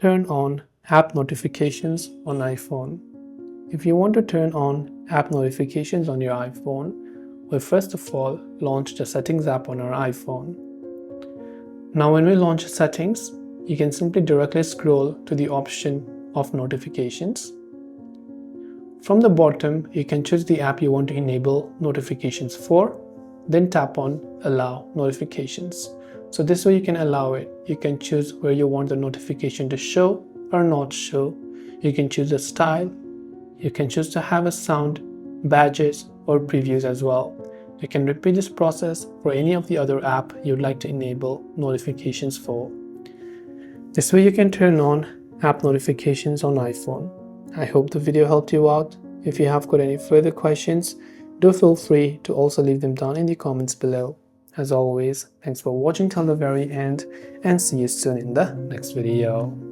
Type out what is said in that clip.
Turn on app notifications on iPhone. If you want to turn on app notifications on your iPhone, we'll first of all launch the Settings app on our iPhone. Now when we launch Settings, you can simply directly scroll to the option of Notifications. From the bottom, you can choose the app you want to enable notifications for, then tap on Allow Notifications. So this way you can allow it. You can choose where you want the notification to show or not show. You can choose a style. You can choose to have a sound, badges, or previews as well. You can repeat this process for any of the other app you'd like to enable notifications for. This way you can turn on app notifications on iPhone. I hope the video helped you out. If you have got any further questions, do feel free to also leave them down in the comments below. As always, thanks for watching till the very end and see you soon in the next video.